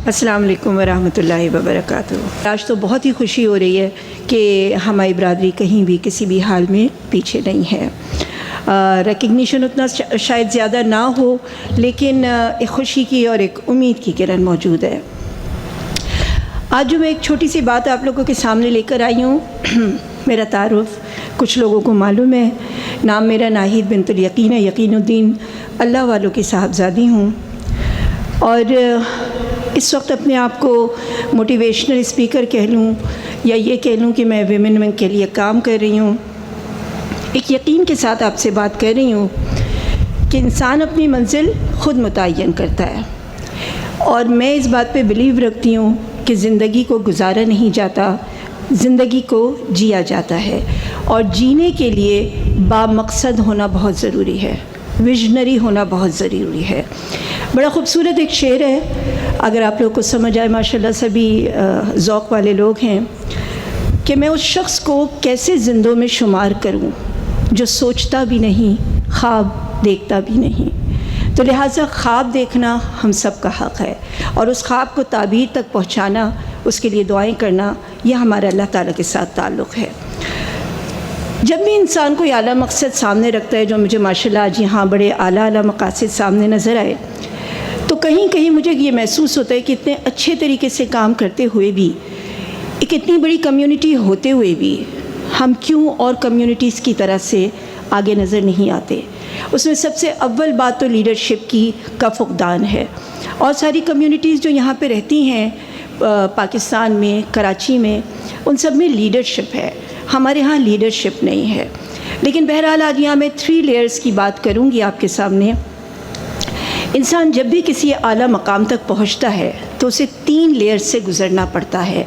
السلام علیکم ورحمۃ اللہ وبرکاتہ۔ آج تو بہت ہی خوشی ہو رہی ہے کہ ہماری برادری کہیں بھی کسی بھی حال میں پیچھے نہیں ہے۔ ریکگنیشن اتنا شاید زیادہ نہ ہو، لیکن ایک خوشی کی اور ایک امید کی کرن موجود ہے۔ آج جو میں ایک چھوٹی سی بات آپ لوگوں کے سامنے لے کر آئی ہوں، میرا تعارف کچھ لوگوں کو معلوم ہے۔ نام میرا ناہید بنت الیقین ہے، یقین الدین اللہ والوں کی صاحبزادی ہوں، اور اس وقت اپنے آپ کو موٹیویشنل اسپیکر کہہ لوں یا یہ کہہ لوں کہ میں ویمن ونگ کے لیے کام کر رہی ہوں۔ ایک یقین کے ساتھ آپ سے بات کر رہی ہوں کہ انسان اپنی منزل خود متعین کرتا ہے، اور میں اس بات پہ بلیو رکھتی ہوں کہ زندگی کو گزارا نہیں جاتا، زندگی کو جیا جاتا ہے، اور جینے کے لیے بامقصد ہونا بہت ضروری ہے، ویژنری ہونا بہت ضروری ہے۔ بڑا خوبصورت ایک شعر ہے، اگر آپ لوگ کو سمجھ آئے، ماشاءاللہ سبھی ذوق والے لوگ ہیں، کہ میں اس شخص کو کیسے زندوں میں شمار کروں جو سوچتا بھی نہیں، خواب دیکھتا بھی نہیں۔ تو لہٰذا خواب دیکھنا ہم سب کا حق ہے، اور اس خواب کو تعبیر تک پہنچانا، اس کے لیے دعائیں کرنا، یہ ہمارا اللہ تعالیٰ کے ساتھ تعلق ہے۔ جب بھی انسان کوئی اعلیٰ مقصد سامنے رکھتا ہے، جو مجھے ماشاءاللہ آج یہاں بڑے اعلیٰ مقاصد سامنے نظر آئے، تو کہیں کہیں مجھے یہ محسوس ہوتا ہے کہ اتنے اچھے طریقے سے کام کرتے ہوئے بھی، ایک اتنی بڑی کمیونٹی ہوتے ہوئے بھی، ہم کیوں اور کمیونٹیز کی طرح سے آگے نظر نہیں آتے۔ اس میں سب سے اول بات تو لیڈرشپ کا فقدان ہے، اور ساری کمیونٹیز جو یہاں پہ رہتی ہیں پاکستان میں، کراچی میں، ان سب میں لیڈرشپ ہے، ہمارے ہاں لیڈرشپ نہیں ہے۔ لیکن بہرحال آج یہاں میں 3 لیئرز کی بات کروں گی آپ کے سامنے۔ انسان جب بھی کسی اعلیٰ مقام تک پہنچتا ہے تو اسے 3 لیئر سے گزرنا پڑتا ہے۔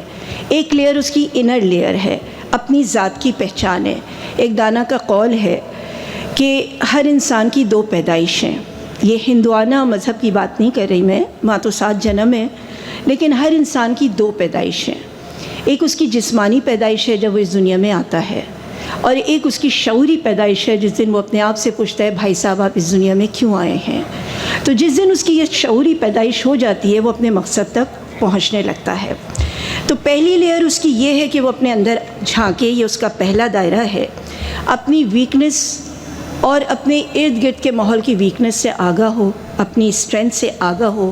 ایک لیئر اس کی انر لیئر ہے، اپنی ذات کی پہچان ہے۔ ایک دانا کا قول ہے کہ ہر انسان کی 2 پیدائش ہیں۔ یہ ہندوانہ مذہب کی بات نہیں کر رہی میں، وہاں تو 7 جنم ہے، لیکن ہر انسان کی 2 پیدائش ہیں۔ ایک اس کی جسمانی پیدائش ہے جب وہ اس دنیا میں آتا ہے، اور ایک اس کی شعوری پیدائش ہے جس دن وہ اپنے آپ سے پوچھتا ہے بھائی صاحب آپ اس دنیا میں کیوں آئے ہیں۔ تو جس دن اس کی یہ شعوری پیدائش ہو جاتی ہے، وہ اپنے مقصد تک پہنچنے لگتا ہے۔ تو پہلی لیئر اس کی یہ ہے کہ وہ اپنے اندر جھانکے، یہ اس کا پہلا دائرہ ہے، اپنی ویکنس اور اپنے ارد گرد کے ماحول کی ویکنس سے آگاہ ہو، اپنی اسٹرینتھ سے آگاہ ہو،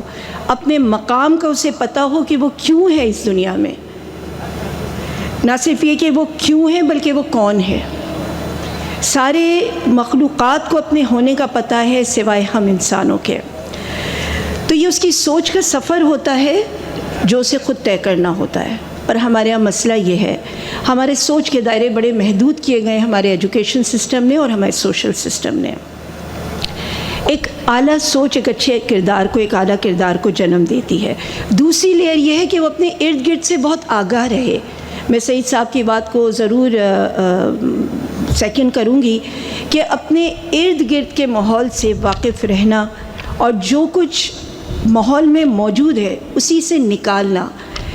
اپنے مقام کا اسے پتہ ہو کہ وہ کیوں ہے اس دنیا میں۔ نہ صرف یہ کہ وہ کیوں ہے، بلکہ وہ کون ہے۔ سارے مخلوقات کو اپنے ہونے کا پتہ ہے سوائے ہم انسانوں کے۔ تو یہ اس کی سوچ کا سفر ہوتا ہے جو اسے خود طے کرنا ہوتا ہے۔ پر ہمارے یہاں مسئلہ یہ ہے، ہمارے سوچ کے دائرے بڑے محدود کیے گئے ہمارے ایجوکیشن سسٹم نے اور ہمارے سوشل سسٹم نے۔ ایک اعلیٰ سوچ ایک اچھے کردار کو، ایک اعلیٰ کردار کو جنم دیتی ہے۔ دوسری لیئر یہ ہے کہ وہ اپنے ارد گرد سے بہت آگاہ رہے۔ میں سعید صاحب کی بات کو ضرور سیکنڈ کروں گی کہ اپنے ارد گرد کے ماحول سے واقف رہنا، اور جو کچھ ماحول میں موجود ہے اسی سے نکالنا۔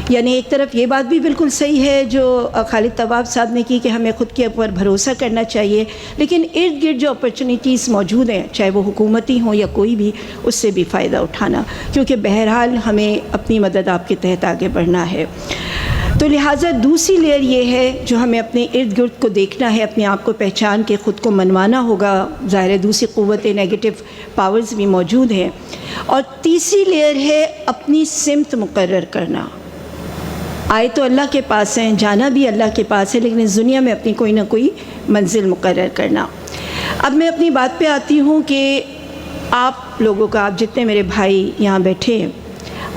یعنی ایک طرف یہ بات بھی بالکل صحیح ہے جو خالد طواب صاحب نے کی کہ ہمیں خود کے اوپر بھروسہ کرنا چاہیے، لیکن ارد گرد جو اپرچونیٹیز موجود ہیں، چاہے وہ حکومتی ہوں یا کوئی بھی، اس سے بھی فائدہ اٹھانا، کیونکہ بہرحال ہمیں اپنی مدد آپ کے تحت آگے بڑھنا ہے۔ تو لہٰذا دوسری لیئر یہ ہے جو ہمیں اپنے ارد گرد کو دیکھنا ہے، اپنے آپ کو پہچان کے خود کو منوانا ہوگا۔ ظاہر ہے دوسری قوتیں، نیگیٹو پاورز بھی موجود ہیں۔ اور تیسری لیئر ہے اپنی سمت مقرر کرنا۔ آئے تو اللہ کے پاس ہیں، جانا بھی اللہ کے پاس ہے، لیکن اس دنیا میں اپنی کوئی نہ کوئی منزل مقرر کرنا۔ اب میں اپنی بات پہ آتی ہوں کہ آپ لوگوں کا، آپ جتنے میرے بھائی یہاں بیٹھے ہیں،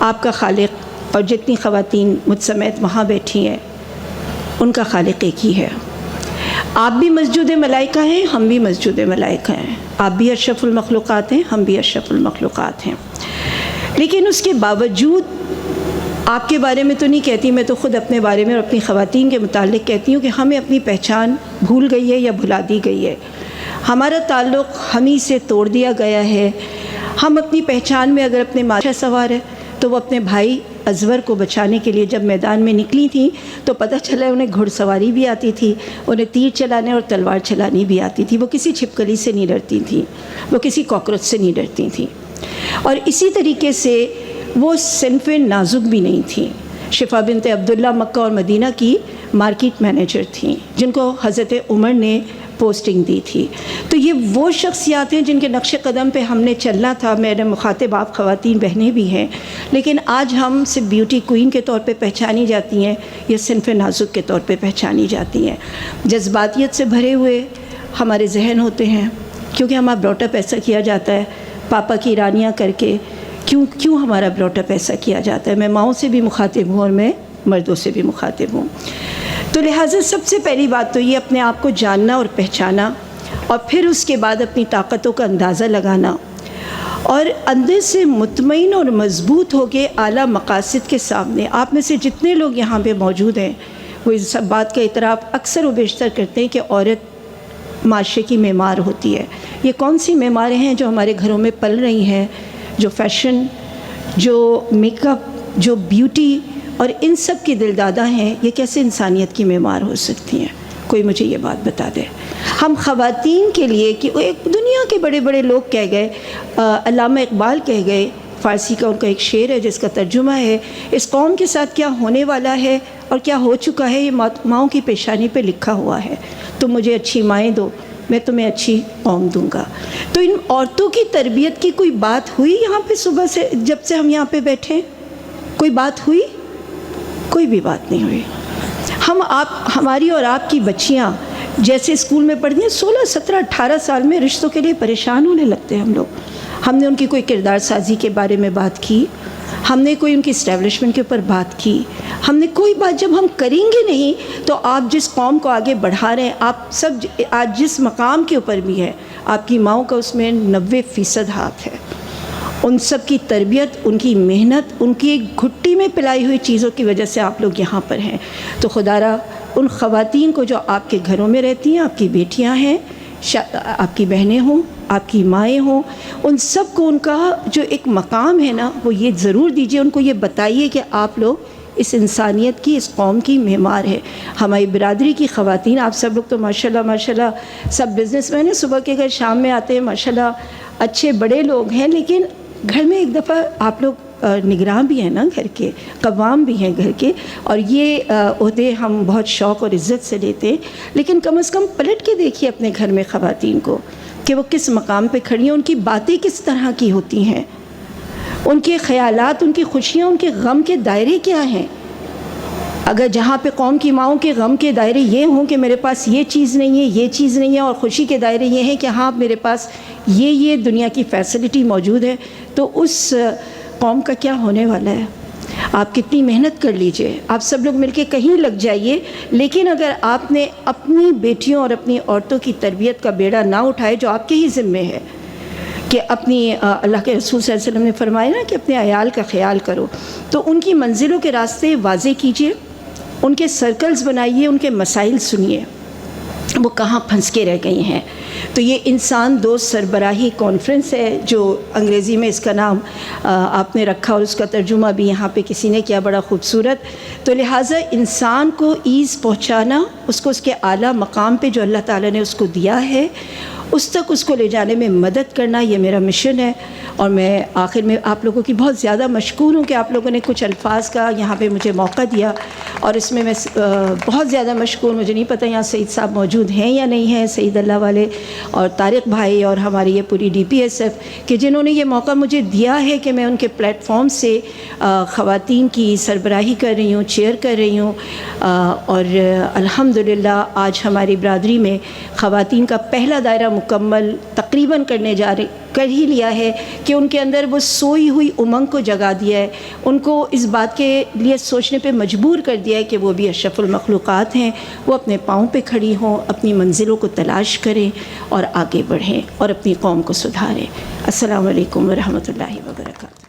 آپ کا خالق، اور جتنی خواتین مجھ سمیت وہاں بیٹھی ہیں، ان کا خالق ایک ہی ہے۔ آپ بھی مسجود ملائکہ ہیں، ہم بھی مسجود ملائکہ ہیں۔ آپ بھی اشرف المخلوقات ہیں، ہم بھی اشرف المخلوقات ہیں۔ لیکن اس کے باوجود آپ کے بارے میں تو نہیں کہتی، میں تو خود اپنے بارے میں اور اپنی خواتین کے متعلق کہتی ہوں کہ ہمیں اپنی پہچان بھول گئی ہے یا بھلا دی گئی ہے۔ ہمارا تعلق ہم ہی سے توڑ دیا گیا ہے۔ ہم اپنی پہچان میں اگر اپنے ماں سوار ہے تو وہ اپنے بھائی ازور کو بچانے کے لیے جب میدان میں نکلی تھیں تو پتہ چلا انہیں گھڑ سواری بھی آتی تھی، انہیں تیر چلانے اور تلوار چلانی بھی آتی تھی۔ وہ کسی چھپکلی سے نہیں ڈرتی تھیں، وہ کسی کاکروچ سے نہیں ڈرتی تھیں۔ اور اسی طریقے سے وہ صنف نازک بھی نہیں تھیں. شفا بنت عبداللہ مکہ اور مدینہ کی مارکیٹ مینیجر تھیں جن کو حضرت عمر نے پوسٹنگ دی تھی. تو یہ وہ شخصیات ہیں جن کے نقش قدم پہ ہم نے چلنا تھا. میرے مخاطب آپ خواتین بہنیں بھی ہیں، لیکن آج ہم صرف بیوٹی کوئین کے طور پہ پہچانی جاتی ہیں یا صنف نازک کے طور پہ پہچانی جاتی ہیں. جذباتیت سے بھرے ہوئے ہمارے ذہن ہوتے ہیں کیونکہ ہمارا براٹ اپ ایسا کیا جاتا ہے پاپا کی رانیاں کر کے. کیوں ہمارا براٹ اپ ایسا کیا جاتا ہے؟ میں ماؤں سے بھی مخاطب ہوں اور میں مردوں سے بھی مخاطب ہوں. تو لہٰذا سب سے پہلی بات تو یہ اپنے آپ کو جاننا اور پہچانا، اور پھر اس کے بعد اپنی طاقتوں کا اندازہ لگانا، اور اندر سے مطمئن اور مضبوط ہو کے اعلیٰ مقاصد کے سامنے. آپ میں سے جتنے لوگ یہاں پہ موجود ہیں وہ اس سب بات کا اعتراف اکثر و بیشتر کرتے ہیں کہ عورت معاشرے کی معمار ہوتی ہے. یہ کون سی معماریں ہیں جو ہمارے گھروں میں پل رہی ہیں؟ جو فیشن، جو میک اپ، جو بیوٹی اور ان سب کی دلدادہ ہیں، یہ کیسے انسانیت کی معمار ہو سکتی ہیں؟ کوئی مجھے یہ بات بتا دے. ہم خواتین کے لیے کہ ایک دنیا کے بڑے بڑے لوگ کہہ گئے، علامہ اقبال کہہ گئے، فارسی کا ان کا ایک شعر ہے جس کا ترجمہ ہے، اس قوم کے ساتھ کیا ہونے والا ہے اور کیا ہو چکا ہے یہ ماؤں کی پیشانی پہ لکھا ہوا ہے. تم مجھے اچھی مائیں دو، میں تمہیں اچھی قوم دوں گا. تو ان عورتوں کی تربیت کی کوئی بات ہوئی یہاں پہ؟ صبح سے جب سے ہم یہاں پہ بیٹھے کوئی بات ہوئی؟ کوئی بھی بات نہیں ہوئی. ہماری اور آپ کی بچیاں جیسے اسکول میں پڑھتی ہیں 16, 17, 18 سال میں رشتوں کے لیے پریشان ہونے لگتے ہیں ہم لوگ. ہم نے ان کی کوئی کردار سازی کے بارے میں بات کی؟ ہم نے کوئی ان کی اسٹیبلشمنٹ کے اوپر بات کی؟ ہم نے کوئی بات جب ہم کریں گے نہیں تو آپ جس قوم کو آگے بڑھا رہے ہیں، آپ سب آج جس مقام کے اوپر بھی ہے، آپ کی ماؤں کا اس میں 90% ہاتھ ہے. ان سب کی تربیت، ان کی محنت، ان کی گھٹی میں پلائی ہوئی چیزوں کی وجہ سے آپ لوگ یہاں پر ہیں. تو خدا را ان خواتین کو جو آپ کے گھروں میں رہتی ہیں، آپ کی بیٹیاں ہیں، آپ کی بہنیں ہوں، آپ کی مائیں ہوں، ان سب کو ان کا جو ایک مقام ہے نا وہ یہ ضرور دیجیے، ان کو یہ بتائیے کہ آپ لوگ اس انسانیت کی، اس قوم کی معمار ہے. ہماری برادری کی خواتین، آپ سب لوگ تو ماشاءاللہ سب بزنس مین ہیں، صبح کے گھر شام میں آتے ہیں، ماشاءاللہ اچھے بڑے لوگ ہیں، لیکن گھر میں ایک دفعہ آپ لوگ نگراں بھی ہیں نا، گھر کے قوام بھی ہیں گھر کے، اور یہ عہدے ہم بہت شوق اور عزت سے لیتے ہیں. لیکن کم از کم پلٹ کے دیکھیے اپنے گھر میں خواتین کو کہ وہ کس مقام پہ کھڑی ہیں، ان کی باتیں کس طرح کی ہوتی ہیں، ان کے خیالات، ان کی خوشیاں، ان کے غم کے دائرے کیا ہیں. اگر جہاں پہ قوم کی ماؤں کے غم کے دائرے یہ ہوں کہ میرے پاس یہ چیز نہیں ہے، یہ چیز نہیں ہے، اور خوشی کے دائرے یہ ہیں کہ ہاں میرے پاس یہ دنیا کی فیسلٹی موجود ہے، تو اس قوم کا کیا ہونے والا ہے. آپ کتنی محنت کر لیجئے، آپ سب لوگ مل کے کہیں لگ جائیے، لیکن اگر آپ نے اپنی بیٹیوں اور اپنی عورتوں کی تربیت کا بیڑا نہ اٹھائے جو آپ کے ہی ذمے ہے، کہ اپنی اللہ کے رسول صلی اللہ علیہ وسلم نے فرمایا نا کہ اپنے عیال کا خیال کرو، تو ان کی منزلوں کے راستے واضح کیجئے، ان کے سرکلز بنائیے، ان کے مسائل سنیے، وہ کہاں پھنس کے رہ گئی ہیں. تو یہ انسان دوست سربراہی کانفرنس ہے جو انگریزی میں اس کا نام آپ نے رکھا، اور اس کا ترجمہ بھی یہاں پہ کسی نے کیا بڑا خوبصورت. تو لہٰذا انسان کو ایز پہنچانا، اس کو اس کے اعلیٰ مقام پہ جو اللہ تعالیٰ نے اس کو دیا ہے اس تک اس کو لے جانے میں مدد کرنا، یہ میرا مشن ہے. اور میں آخر میں آپ لوگوں کی بہت زیادہ مشکور ہوں کہ آپ لوگوں نے کچھ الفاظ کا یہاں پہ مجھے موقع دیا، اور اس میں بہت زیادہ مشکور. مجھے نہیں پتہ یہاں سعید صاحب موجود ہیں یا نہیں ہیں، سعید اللہ والے اور طارق بھائی اور ہماری یہ پوری DPSF، کہ جنہوں نے یہ موقع مجھے دیا ہے کہ میں ان کے پلیٹ فارم سے خواتین کی سربراہی کر رہی ہوں، چیئر کر رہی ہوں. اور الحمدللہ آج ہماری برادری میں خواتین کا پہلا دائرہ مکمل تقریباً کر ہی لیا ہے کہ ان کے اندر وہ سوئی ہوئی امنگ کو جگا دیا ہے، ان کو اس بات کے لیے سوچنے پہ مجبور کر دیا ہے کہ وہ بھی اشرف المخلوقات ہیں، وہ اپنے پاؤں پہ کھڑی ہوں، اپنی منزلوں کو تلاش کریں اور آگے بڑھیں اور اپنی قوم کو سدھاریں. السلام علیکم ورحمۃ اللہ وبرکاتہ.